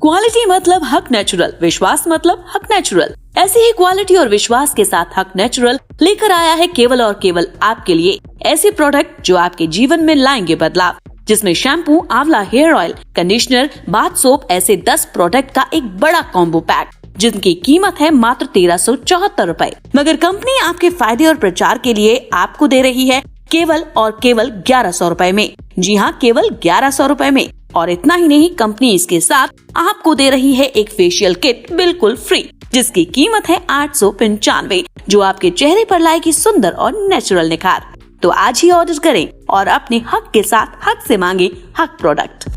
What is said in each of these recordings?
Quality मतलब हक natural, विश्वास मतलब हक नेचुरल। ऐसी ही क्वालिटी और विश्वास के साथ हक नेचुरल लेकर आया है केवल और केवल आपके लिए ऐसे प्रोडक्ट जो आपके जीवन में लाएंगे बदलाव, जिसमें shampoo, amla hair oil, conditioner, bath soap ऐसे 10 प्रोडक्ट का एक बड़ा कॉम्बो पैक, जिनकी कीमत है मात्र 1374 रूपए। मगर कंपनी आपके फायदे और प्रचार के लिए आपको दे रही है केवल और केवल 1100 रूपए में। जी हाँ, केवल 1100 रूपए में। और इतना ही नहीं, कंपनी इसके साथ आपको दे रही है एक फेशियल किट बिल्कुल फ्री, जिसकी कीमत है 895, जो आपके चेहरे पर लाएगी सुंदर और नेचुरल निखार। तो आज ही ऑर्डर करें और अपने हक के साथ हक से मांगे हक प्रोडक्ट।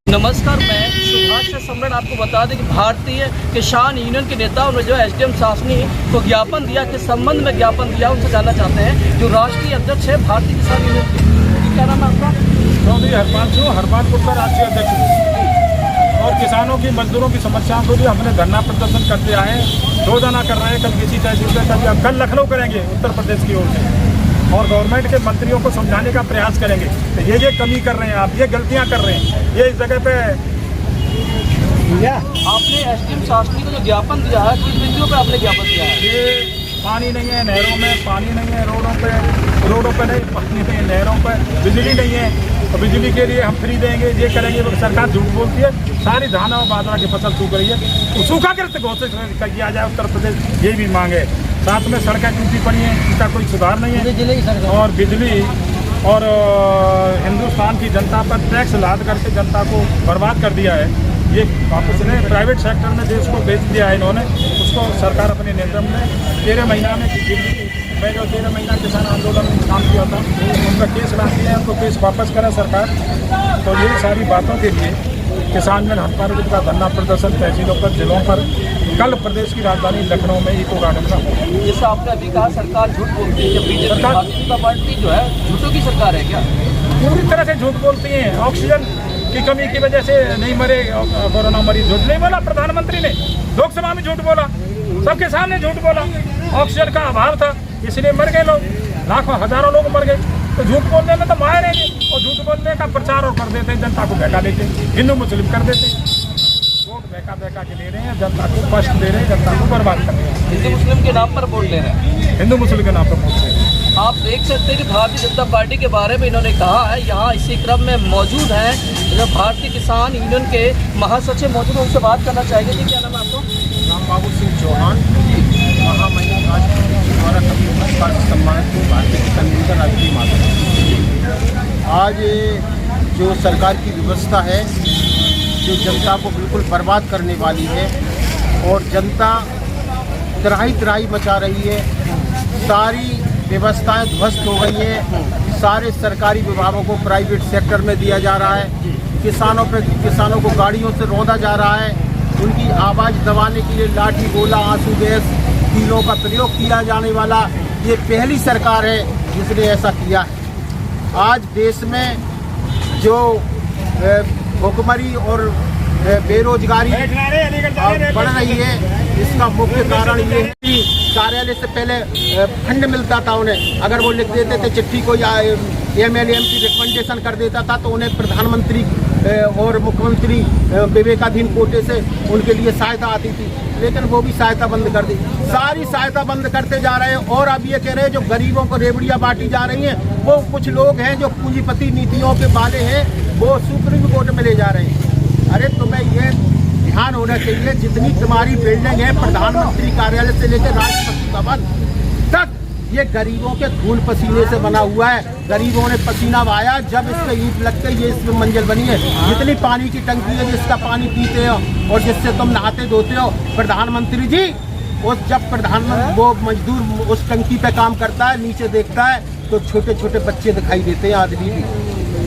नमस्कार, मैं सुभाष सम्राट आपको बता दें कि भारतीय किसान यूनियन के नेताओं ने जो एसडीएम शासनी को ज्ञापन दिया, किस संबंध में ज्ञापन दिया, उनसे जानना चाहते हैं। जो राष्ट्रीय अध्यक्ष है भारतीय किसान यूनियन के, क्या नाम है आपका? चौधरी हरपालपुर का राष्ट्रीय अध्यक्ष हूँ। और किसानों की, मजदूरों की समस्याओं के लिए हमने धरना प्रदर्शन कर दिया है, रोजाना कर रहे हैं। कल किसी तहसील में, कल लखनऊ करेंगे उत्तर प्रदेश की ओर से, और गवर्नमेंट के मंत्रियों को समझाने का प्रयास करेंगे। तो ये कमी कर रहे हैं आप, ये गलतियां कर रहे हैं, ये इस जगह पे आपने एसडीएम शासनी को जो ज्ञापन दिया है, किस बिंदुओं पे आपने ज्ञापन दिया है? ये पानी नहीं है नहरों में, पानी नहीं है रोडों पे नहीं, पानी नहीं है नहरों पे, बिजली नहीं है, तो बिजली के लिए हम फ्री देंगे, ये करेंगे। सरकार झूठ बोलती है, सारी धान और बाजरा की फसल सूख रही है, तो सूखाग्रस्त घोषित किया जाए उत्तर प्रदेश, ये भी मांग है। साथ में सड़कें टूटी पड़ी हैं, इनका कोई सुधार नहीं है। और बिजली और हिंदुस्तान की जनता पर टैक्स लाद करके जनता को बर्बाद कर दिया है। ये वापस ने प्राइवेट सेक्टर में देश को बेच दिया है इन्होंने, उसको सरकार अपने नियंत्रण में 13 महीना में मैं जो 13 महीना किसान आंदोलन में काम किया था, उनका केस ला दिया है, उनको केस वापस करा सरकार। तो ये सारी बातों के लिए किसान में हड़ताल का धरना प्रदर्शन तहसीलों पर, जिलों पर, कल प्रदेश की राजधानी लखनऊ में इको गार्डन में होगा। जैसे आपने अभी कहा सरकार झूठ बोलती है, जब बीजेपी भारतीय जनता पार्टी जो है झूठों की सरकार है क्या? पूरी तरह से झूठ बोलती हैं। ऑक्सीजन की कमी की वजह से नहीं मरे कोरोना मरीज, झूठ नहीं बोला प्रधानमंत्री ने, लोकसभा में झूठ बोला, सबके सामने झूठ बोला। ऑक्सीजन का अभाव था इसलिए मर गए लोग, लाखों हजारों लोग मर गए। तो झूठ बोलने में तो मारे रहेंगे, और झूठ बोलने का प्रचार और कर देते हैं, जनता को बहका देते हैं, हिंदू मुस्लिम कर देते हैं। वोट बहका के ले रहे हैं, जनता को कष्ट दे रहे हैं, जनता को बर्बाद कर रहे हैं। हिंदू मुस्लिम के नाम पर वोट ले रहे हैं, हिंदू मुस्लिम के नाम पर वोट ले रहे हैं। आप देख सकते हैं कि भारतीय जनता पार्टी के बारे में इन्होंने कहा है। यहाँ इसी क्रम में मौजूद हैं जो भारतीय किसान यूनियन के महासचिव मौजूद हैं, उनसे बात करना चाहिए। जी, क्या नाम है आपको? राम बाबू सिंह चौहान, महामहिम राष्ट्रपति द्वारा कभी पुरस्कार से सम्मानित भारतीय किसान यूनियन का राष्ट्रीय महासचिव। आज जो सरकार की व्यवस्था है, जो जनता को बिल्कुल बर्बाद करने वाली है, और जनता त्राही मचा रही है, सारी व्यवस्थाएं ध्वस्त हो गई है, सारे सरकारी विभागों को प्राइवेट सेक्टर में दिया जा रहा है, किसानों को गाड़ियों से रौंदा जा रहा है, उनकी आवाज़ दबाने के लिए लाठी, गोला, आंसू गैस, तीनों का प्रयोग किया जाने वाला ये पहली सरकार है जिसने ऐसा किया है। आज देश में जो भुखमरी और बेरोजगारी बढ़ रही है, इसका मुख्य कारण ये है कि कार्यालय से पहले फंड मिलता था उन्हें, अगर वो लिख देते थे चिट्ठी, कोई एमएलए एमपी रिकमेंडेशन कर देता था तो उन्हें प्रधानमंत्री और मुख्यमंत्री विवेकाधीन कोटे से उनके लिए सहायता आती थी, लेकिन वो भी सहायता बंद कर दी। सारी सहायता बंद करते जा रहे हैं। और अब ये कह रहे हैं जो गरीबों को रेवड़ियाँ बांटी जा रही हैं, वो कुछ लोग हैं जो पूंजीपति नीतियों के वाले हैं, वो सुप्रीम कोर्ट में ले जा रहे हैं। अरे तुम्हें ये ध्यान होना चाहिए, जितनी तुम्हारी बिल्डिंग है, प्रधानमंत्री कार्यालय से लेकर राष्ट्रपति भवन तक, ये गरीबों के खून पसीने से बना हुआ है। गरीबों ने पसीना बहाया, जब इसका ईंट लग के ये इसमें मंजिल बनी है। जितनी पानी की टंकी है, जिसका पानी पीते हो और जिससे तुम नहाते धोते हो, प्रधानमंत्री जी, और जब प्रधानमंत्री वो मजदूर उस टंकी पे काम करता है, नीचे देखता है तो छोटे छोटे बच्चे दिखाई देते हैं, आदमी भी।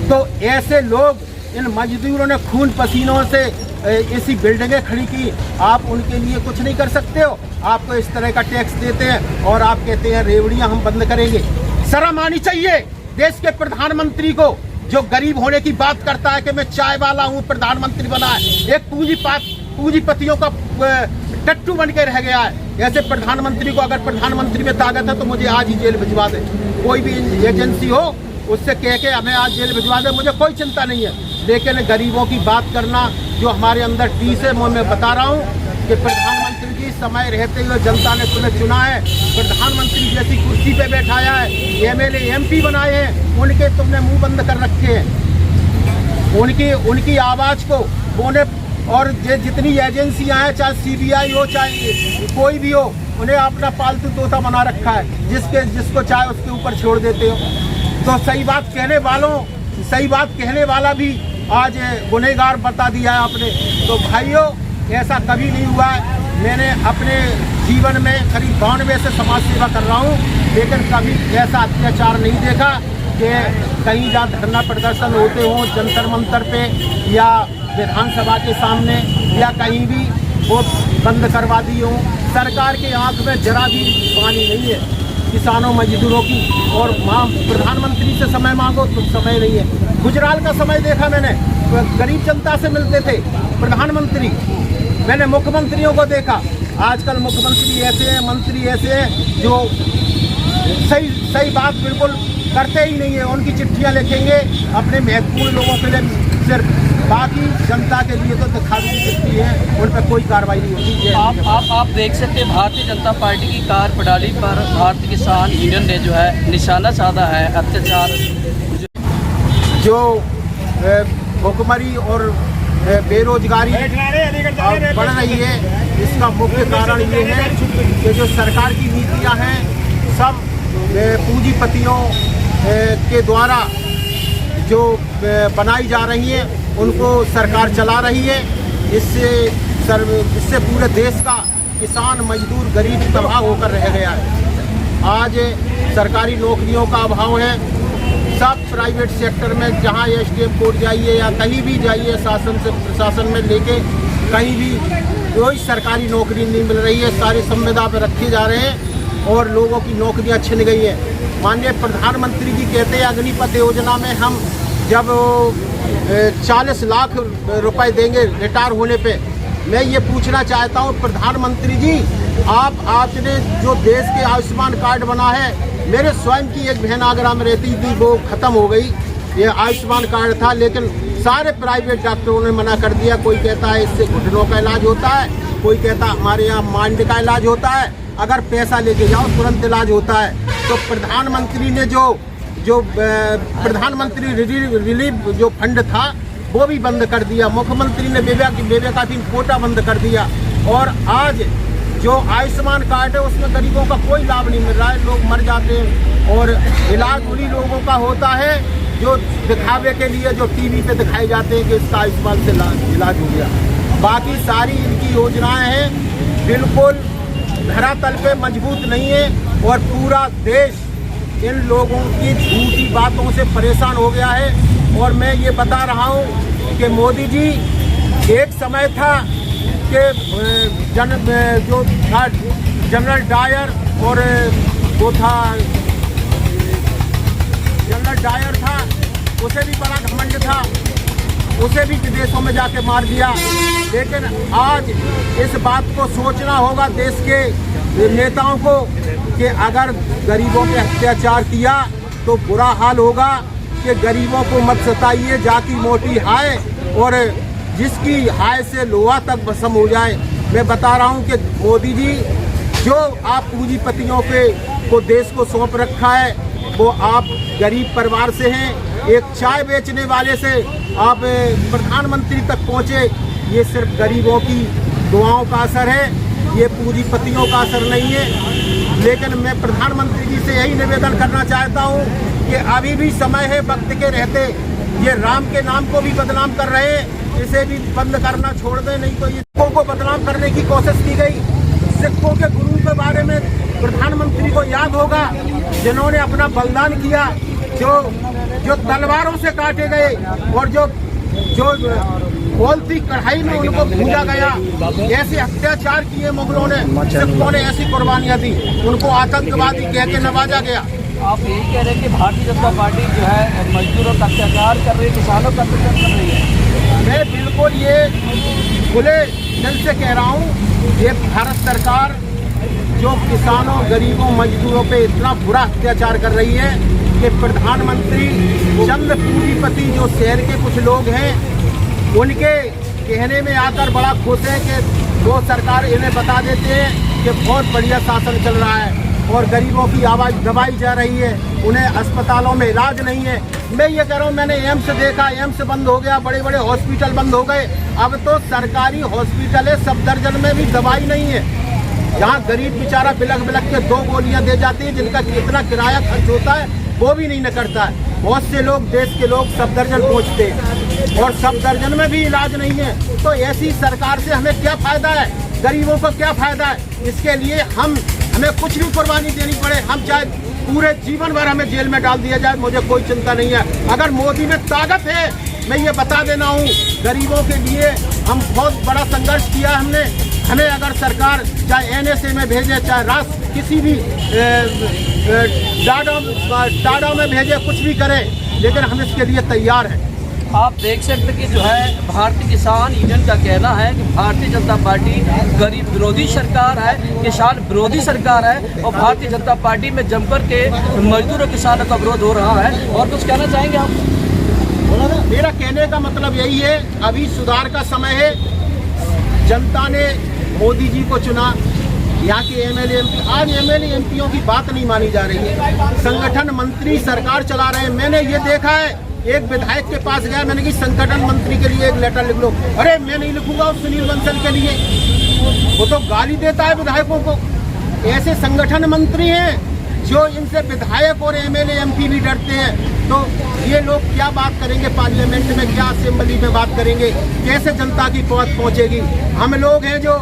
तो ऐसे लोग, इन मजदूरों ने खून पसीनों से ऐसी बिल्डिंगें खड़ी की, आप उनके लिए कुछ नहीं कर सकते हो। आपको इस तरह का टैक्स देते हैं और आप कहते हैं रेवड़ियां हम बंद करेंगे। शर्म आनी चाहिए देश के प्रधानमंत्री को, जो गरीब होने की बात करता है कि मैं चाय वाला हूं, प्रधानमंत्री बना है। एक पूंजीपतियों का टट्टू बन के रह गया है। ऐसे प्रधानमंत्री को, अगर प्रधानमंत्री में ताकत है तो मुझे आज ही जेल भिजवा दे। कोई भी एजेंसी हो उससे कह के हमें आज जेल भिजवा दे, मुझे कोई चिंता नहीं है। लेकिन गरीबों की बात करना जो हमारे अंदर टीस है, मैं बता रहा हूँ कि प्रधानमंत्री जी समय रहते हुए जनता ने तुम्हें चुना है, प्रधानमंत्री जैसी कुर्सी पे बैठाया है, MLA MP बनाए हैं, उनके तुमने मुंह बंद कर रखे हैं। उनकी आवाज़ को बोने और जितनी एजेंसियां हैं, चाहे CBI हो चाहे कोई भी हो, उन्हें अपना पालतू तोता बना रखा है, जिसको चाहे उसके ऊपर छोड़ देते हो। तो सही बात कहने वाला भी आज गुनहगार बता दिया है आपने। तो भाइयों, ऐसा कभी नहीं हुआ है। मैंने अपने जीवन में करीब 92 से समाज सेवा कर रहा हूँ, लेकिन कभी ऐसा अत्याचार नहीं देखा कि कहीं जहाँ धरना प्रदर्शन होते हों जंतर मंतर पे या विधानसभा के सामने या कहीं भी वो बंद करवा दिए हों। सरकार के आंख में जरा भी पानी नहीं है किसानों मजदूरों की। और प्रधानमंत्री से समय मांगो तो समय नहीं है। गुजरात का समय देखा मैंने, गरीब जनता से मिलते थे प्रधानमंत्री। मैंने मुख्यमंत्रियों को देखा, आजकल मुख्यमंत्री ऐसे हैं, मंत्री ऐसे हैं जो सही बात बिल्कुल करते ही नहीं है। उनकी चिट्ठियां लिखेंगे अपने महत्वपूर्ण लोगों के लिए सिर्फ, बाकी जनता के लिए तो दिखावी चिट्ठी है, उन पर कोई कार्रवाई नहीं होती है। आप देख सकते हैं भारतीय जनता पार्टी की कार प्रणाली पर भारतीय किसान यूनियन ने जो है निशाना साधा है। अत्याचार जो भुखमरी और बेरोजगारी बढ़ रही है, इसका मुख्य कारण ये है कि जो सरकार की नीतियां हैं सब पूंजीपतियों के द्वारा जो बनाई जा रही हैं उनको सरकार चला रही है। इससे पूरे देश का किसान मजदूर गरीब तबाह होकर रह गया है। आज सरकारी नौकरियों का अभाव है। सब प्राइवेट सेक्टर में जहां SDM कोर्ट जाइए या कहीं भी जाइए, प्रशासन में लेके कहीं भी कोई सरकारी नौकरी नहीं मिल रही है। सारी संविदा पर रखे जा रहे हैं और लोगों की नौकरियां छिन गई हैं। माननीय प्रधानमंत्री जी कहते हैं अग्निपथ योजना में हम जब 40 लाख रुपए देंगे रिटायर होने पे। मैं ये पूछना चाहता हूँ प्रधानमंत्री जी, आपने जो देश के आयुष्मान कार्ड बना है, मेरे स्वयं की एक बहन आगरा में रहती थी, वो ख़त्म हो गई। ये आयुष्मान कार्ड था, लेकिन सारे प्राइवेट डॉक्टरों ने मना कर दिया। कोई कहता है इससे घुटनों का इलाज होता है, कोई कहता है हमारे यहाँ माइंड का इलाज होता है, अगर पैसा लेके जाओ तुरंत इलाज होता है। तो प्रधानमंत्री ने जो प्रधानमंत्री रिलीफ जो फंड था वो भी बंद कर दिया। मुख्यमंत्री ने बेबी कोटा बंद कर दिया। और आज जो आयुष्मान कार्ड है उसमें गरीबों का कोई लाभ नहीं मिल रहा है, लोग मर जाते हैं। और इलाज उन्हीं लोगों का होता है जो दिखावे के लिए जो टीवी पे दिखाए जाते हैं कि इसका आयुष्मान से इलाज हो गया। बाकी सारी इनकी योजनाएं हैं बिल्कुल धरातल पे मजबूत नहीं है। और पूरा देश इन लोगों की झूठी बातों से परेशान हो गया है। और मैं ये बता रहा हूँ कि मोदी जी, एक समय था कि जो था जनरल डायर और वो था जनरल डायर था, उसे भी बड़ा घमंड था, उसे भी विदेशों में जाके मार दिया। लेकिन आज इस बात को सोचना होगा देश के नेताओं को कि अगर गरीबों पे अत्याचार किया तो बुरा हाल होगा। कि गरीबों को मत सताइए, जाकी मोटी हाय और जिसकी हाय से लोहा तक भस्म हो जाए। मैं बता रहा हूं कि मोदी जी, जो आप पूंजीपतियों को देश को सौंप रखा है, वो आप गरीब परिवार से हैं। एक चाय बेचने वाले से आप प्रधानमंत्री तक पहुंचे, ये सिर्फ गरीबों की दुआओं का असर है, ये पूंजीपतियों का असर नहीं है। लेकिन मैं प्रधानमंत्री जी से यही निवेदन करना चाहता हूँ कि अभी भी समय है, वक्त के रहते ये राम के नाम को भी बदनाम कर रहे हैं, इसे भी बंद करना छोड़ दें, नहीं तो ये सिखों को बदनाम करने की कोशिश की गई। सिखों के गुरु के बारे में प्रधानमंत्री को याद होगा, जिन्होंने अपना बलिदान किया, जो तलवारों से काटे गए और जो बोलती कढ़ाई में उनको भूजा गया। ऐसे अत्याचार किए मुगलों ने, सिखों ने ऐसी कुर्बानियां दी, उनको आतंकवादी कह के नवाजा गया। आप यही कह रहे हैं कि भारतीय जनता पार्टी जो है मजदूरों का अत्याचार कर रही है, किसानों का अत्याचार कर रही है? मैं बिल्कुल ये खुले दिल से कह रहा हूँ, ये भारत सरकार जो किसानों, गरीबों, मजदूरों पे इतना बुरा अत्याचार कर रही है, कि प्रधानमंत्री चंद पूंजीपति जो शहर के कुछ लोग हैं उनके कहने में आकर बड़ा खुश है कि वो सरकार इन्हें बता देते हैं कि बहुत बढ़िया शासन चल रहा है और गरीबों की आवाज़ दबाई जा रही है, उन्हें अस्पतालों में इलाज नहीं है। मैं ये कह रहा हूँ, मैंने एम्स देखा, एम्स बंद हो गया, बड़े बड़े हॉस्पिटल बंद हो गए। अब तो सरकारी हॉस्पिटल है, सफदरजन में भी दवाई नहीं है। जहाँ गरीब बेचारा बिलख बिलख के 2 गोलियाँ दे जाती है, जिनका कितना किराया खर्च होता है वो भी नहीं न करता है। बहुत से लोग, देश के लोग सफदरजन पहुँचते हैं और सफदरजन में भी इलाज नहीं है। तो ऐसी सरकार से हमें क्या फ़ायदा है, गरीबों को क्या फ़ायदा है? इसके लिए हमें कुछ भी कुर्बानी देनी पड़े, हम चाहे पूरे जीवन भर हमें जेल में डाल दिया जाए, मुझे कोई चिंता नहीं है। अगर मोदी में ताकत है, मैं ये बता देना हूँ, गरीबों के लिए हम बहुत बड़ा संघर्ष किया हमने। हमें अगर सरकार चाहे NSA में भेजे, चाहे राष्ट्र किसी भी टाडा में भेजे, कुछ भी करे, लेकिन हम इसके लिए तैयार हैं। आप देख सकते कि जो है भारतीय किसान यूनियन का कहना है कि भारतीय जनता पार्टी गरीब विरोधी सरकार है, किसान विरोधी सरकार है और भारतीय जनता पार्टी में जमकर के मजदूर और किसानों का विरोध हो रहा है। और कुछ कहना चाहेंगे आप? मेरा कहने का मतलब यही है, अभी सुधार का समय है। जनता ने मोदी जी को चुना, यहाँ के MLA MP, आज MLA MPओं की बात नहीं मानी जा रही है। संगठन मंत्री सरकार चला रहे हैं। मैंने ये देखा है, एक विधायक के पास गया, मैंने कहा संगठन मंत्री के लिए एक लेटर लिख लो। अरे मैं नहीं लिखूंगा उस सुनील बंसल के लिए, वो तो गाली देता है विधायकों को। ऐसे संगठन मंत्री हैं जो इनसे विधायक और MLA MP भी डरते हैं। तो ये लोग क्या बात करेंगे पार्लियामेंट में, क्या असेंबली में बात करेंगे, कैसे जनता की पहुंच पहुंचेगी? हम लोग हैं जो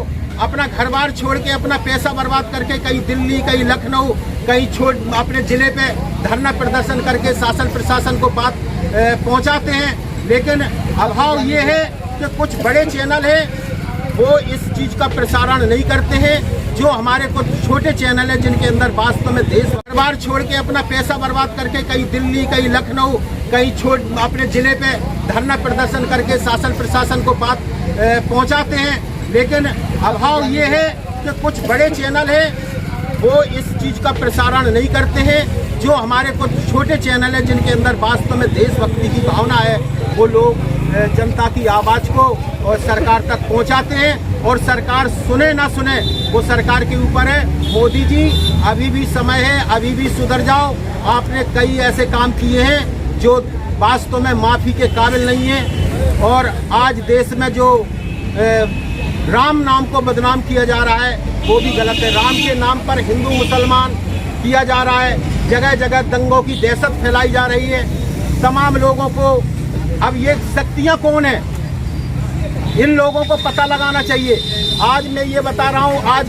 अपना घर बार छोड़ के, अपना पैसा बर्बाद करके कहीं दिल्ली, कहीं लखनऊ, कहीं अपने ज़िले पे धरना प्रदर्शन करके शासन प्रशासन को बात पहुंचाते हैं। लेकिन अभाव ये है कि कुछ बड़े चैनल हैं वो इस चीज़ का प्रसारण नहीं करते हैं। जो हमारे कुछ छोटे चैनल हैं जिनके अंदर वास्तव में देश बार छोड़ के अपना पैसा बर्बाद करके कहीं दिल्ली, कहीं लखनऊ, कहीं अपने ज़िले पे धरना प्रदर्शन करके शासन प्रशासन को बात पहुंचाते हैं। लेकिन अभाव ये है कि कुछ बड़े चैनल हैं वो इस चीज़ का प्रसारण नहीं करते हैं। जो हमारे कुछ छोटे चैनल हैं जिनके अंदर वास्तव में देशभक्ति की भावना है, वो लोग जनता की आवाज़ को और सरकार तक पहुंचाते हैं। और सरकार सुने ना सुने वो सरकार के ऊपर है। मोदी जी, अभी भी समय है, अभी भी सुधर जाओ। आपने कई ऐसे काम किए हैं जो वास्तव में माफ़ी के काबिल नहीं हैं। और आज देश में जो राम नाम को बदनाम किया जा रहा है वो भी गलत है। राम के नाम पर हिंदू मुसलमान किया जा रहा है, जगह जगह दंगों की दहशत फैलाई जा रही है तमाम लोगों को। अब ये शक्तियाँ कौन है, इन लोगों को पता लगाना चाहिए। आज मैं ये बता रहा हूँ, आज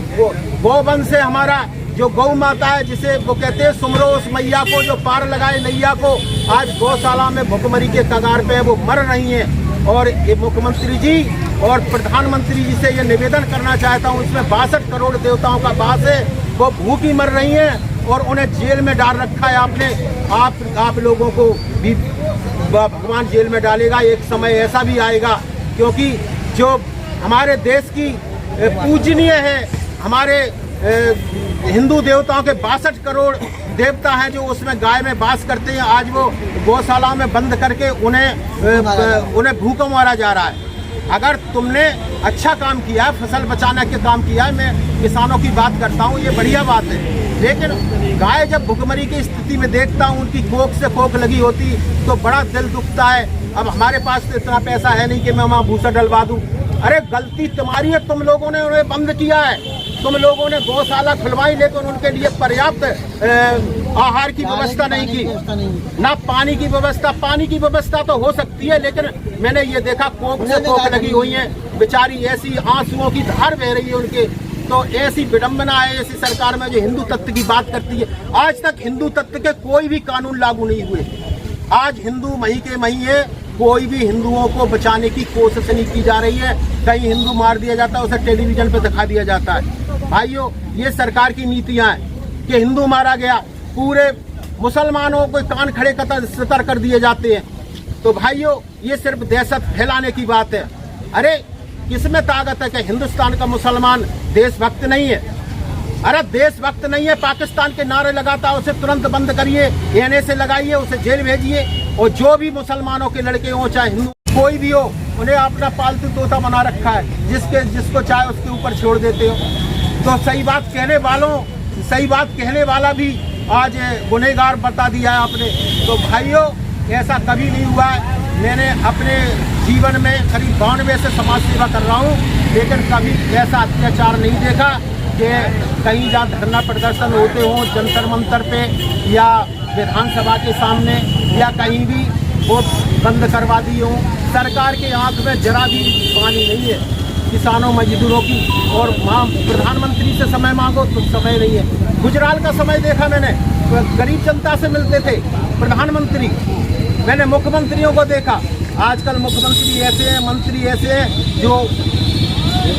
गौवंश से हमारा जो गौ माता है, जिसे वो कहते हैं सुमरो उस मैया को जो पार लगाए नैया को, आज गौशाला में भुखमरी के कगार पे वो मर रही हैं। और ये मुख्यमंत्री जी और प्रधानमंत्री जी से ये निवेदन करना चाहता हूँ, इसमें 62 करोड़ देवताओं का वास है, वो भूखी मर रही हैं और उन्हें जेल में डाल रखा है आपने। आप लोगों को भी भगवान जेल में डालेगा, एक समय ऐसा भी आएगा। क्योंकि जो हमारे देश की पूजनीय है, हमारे हिंदू देवताओं के 62 करोड़ देवता हैं जो उसमें गाय में वास करते हैं, आज वो गौशाला में बंद करके उन्हें भूखों मारा जा रहा है। अगर तुमने अच्छा काम किया है, फसल बचाने के काम किया है, मैं किसानों की बात करता हूँ, ये बढ़िया बात है। लेकिन गाय जब भुखमरी की स्थिति में देखता हूँ, उनकी कोख से कोख लगी होती तो बड़ा दिल दुखता है। अब हमारे पास तो इतना पैसा है नहीं कि मैं वहाँ भूसा डलवा दूँ। अरे गलती तुम्हारी है, तुम लोगों ने उन्हें बंद किया है, तुम लोगों ने गौशाला खुलवाई, लेकिन उनके लिए पर्याप्त आहार की व्यवस्था नहीं की, ना पानी की व्यवस्था। पानी की व्यवस्था तो हो सकती है, लेकिन मैंने ये देखा कोख से कोख लगी हुई है, बेचारी ऐसी आंसुओं की धार बह रही है उनके। तो ऐसी विडम्बना है ऐसी सरकार में जो हिंदू तत्व की बात करती है। आज तक हिंदू तत्व के कोई भी कानून लागू नहीं हुए। आज हिंदू मही के मही है, कोई भी हिंदुओं को बचाने की कोशिश नहीं की जा रही है। कहीं हिंदू मार दिया जाता है, उसे टेलीविजन पे दिखा दिया जाता है। भाइयों, ये सरकार की नीतियां हैं कि हिंदू मारा गया, पूरे मुसलमानों को कान खड़े सतर कर दिए जाते हैं। तो भाइयों, ये सिर्फ दहशत फैलाने की बात है। अरे किसमें ताकत है कि हिंदुस्तान का मुसलमान देशभक्त नहीं है? अरे देशभक्त नहीं है, पाकिस्तान के नारे लगाता, उसे तुरंत बंद करिए, एनए से लगाइए, उसे जेल भेजिए। और जो भी मुसलमानों के लड़के हों चाहे हिंदू कोई भी हो, उन्हें अपना पालतू तोता बना रखा है, जिसको चाहे उसके ऊपर छोड़ देते हो। तो सही बात कहने वाला भी आज गुनहगार बता दिया है आपने। तो भाइयों, ऐसा कभी नहीं हुआ है। मैंने अपने जीवन में करीब 92 से समाज सेवा कर रहा हूँ, लेकिन कभी ऐसा अत्याचार नहीं देखा कि कहीं जहाँ धरना प्रदर्शन होते हों जंतर मंतर पे या विधानसभा के सामने या कहीं भी वो बंद करवा दिए हों। सरकार के आंख में जरा भी पानी नहीं है किसानों मजदूरों की। और प्रधानमंत्री से समय मांगो तो समय नहीं है। गुजराल का समय देखा मैंने, गरीब जनता से मिलते थे प्रधानमंत्री। मैंने मुख्यमंत्रियों को देखा, आजकल मुख्यमंत्री ऐसे हैं, मंत्री ऐसे हैं जो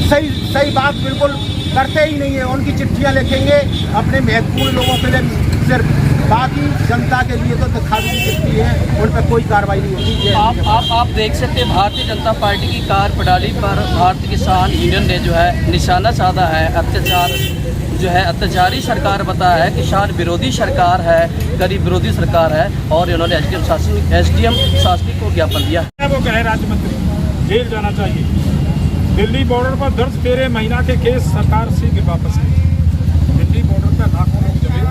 सही बात बिल्कुल करते ही नहीं है। उनकी चिट्ठियां लिखेंगे अपने महत्वपूर्ण लोगों के लिए सिर्फ, बाकी जनता के लिए तो दिखावी चिट्ठी है, उन पर कोई कार्रवाई नहीं होती है। आप देख सकते हैं भारतीय जनता पार्टी की कार प्रणाली पर भारतीय किसान यूनियन ने जो है निशाना साधा है। अत्याचारी सरकार बताया है, किसान विरोधी सरकार है, गरीब विरोधी सरकार है। और इन्होंने एसडीएम शासनी को ज्ञापन दिया है। वो कहे राज्य मंत्री जेल जाना चाहिए। दिल्ली बॉर्डर पर दर्ज 13 महीना के केस सरकार शीघ्र वापस ले। दिल्ली बॉर्डर पर लाखों लोग जमे,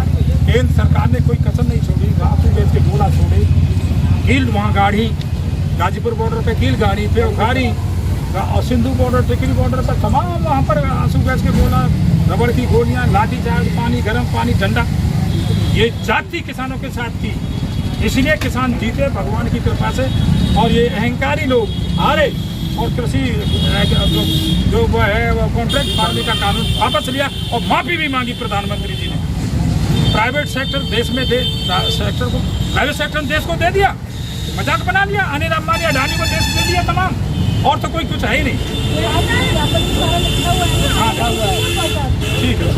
केंद्र सरकार ने कोई कसर नहीं छोड़ी, आंसू गैस के गोला छोड़े, कील वहाँ गाड़ी, गाजीपुर बॉर्डर पे कील गाड़ी पे गाड़ी, और सिंधु बॉर्डर टिकरी बॉर्डर पर तमाम वहाँ पर आंसू गैस के गोला, रबड़ की गोलियाँ, लाठीचार्ज, पानी, गर्म पानी, डंडा। ये जाति किसानों के साथ की, इसलिए किसान जीते भगवान की कृपा से। और ये अहंकारी लोग हारे और कृषि जो वो है वो कॉन्ट्रैक्ट फार्मिंग का कानून वापस लिया और माफी भी मांगी प्रधानमंत्री जी ने। प्राइवेट सेक्टर देश में प्राइवेट सेक्टर देश को दे दिया, मजाक बना लिया। अनिल अंबानी अडानी को देश दे दिया तमाम, और तो कोई कुछ है ही नहीं। हाँ ठीक है।